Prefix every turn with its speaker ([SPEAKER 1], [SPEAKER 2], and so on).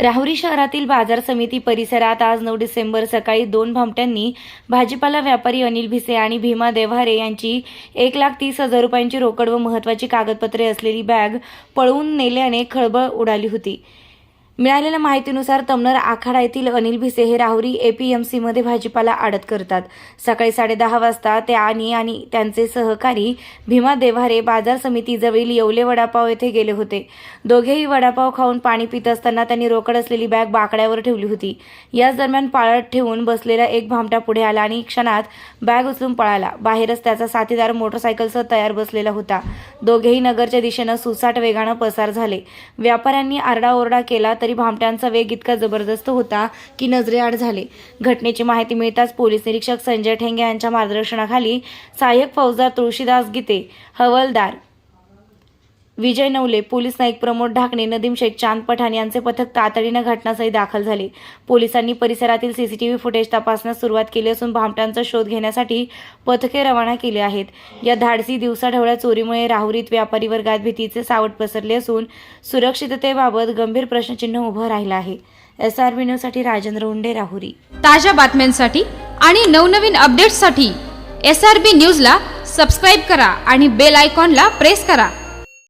[SPEAKER 1] राहुरी शहरातील बाजार समिती परिसरात आज 9 डिसेंबर सकाळी 2 भामट्यांनी भाजीपाला व्यापारी अनिल भिसे आणि भीमा देव्हारे यांची 1,30,000 रुपयांची रोकड व महत्त्वाची कागदपत्रे असलेली बॅग पळवून नेल्याने खळबळ उडाली होती। मिळालेल्या माहितीनुसार तमनर आखाडा येथील अनिल भिसे हे राहुरी APMC मध्ये भाजीपाला आडत करतात। सकाळी 10:30 वाजता ते आणि त्यांचे सहकारी भीमा देव्हारे बाजार समितीजवळील येवले वडापाव येथे गेले होते। दोघेही वडापाव खाऊन पाणी पित असताना त्यांनी रोकड असलेली बॅग बाकड्यावर ठेवली होती। याच दरम्यान पाळत ठेवून बसलेला एक भामटा पुढे आला आणि क्षणात बॅग उचलून पळाला। बाहेरच त्याचा साथीदार मोटरसायकलसह तयार बसलेला होता। दोघेही नगरच्या दिशेने सुसाट वेगाने पसार झाले। व्यापाऱ्यांनी आरडाओरडा केला तरी भामट्यांचा वेग इतका जबरदस्त होता की नजरेआड झाले। घटनेची माहिती मिळताच पोलीस निरीक्षक संजय ठेंगे यांच्या मार्गदर्शनाखाली सहाय्यक फौजदार तुळशीदास गीते, हवालदार विजय नवले, पोलीस नाईक प्रमोद ढाकणे, नदीम शेख, चांद पठाण यांचे पथक तातडीने घटनास्थळी दाखल झाले। पोलिसांनी परिसरातील CCTV फुटेज तपासण्यास सुरुवात केली असून भामट्यांचा शोध घेण्यासाठी पथके रवाना केली आहेत। या धाडसी दिवसाढवळ्या चोरीमुळे राहुरीत व्यापारी वर्गात भीतीचे सावट पसरले असून सुरक्षिततेबाबत गंभीर प्रश्नचिन्ह उभं राहिलं आहे। SRB न्यूजसाठी राजेंद्र उंडे, राहुरी।
[SPEAKER 2] ताज्या बातम्यांसाठी आणि नवनवीन अपडेट्ससाठी SRB न्यूजला सबस्क्राइब करा आणि बेल आयकॉनला प्रेस करा।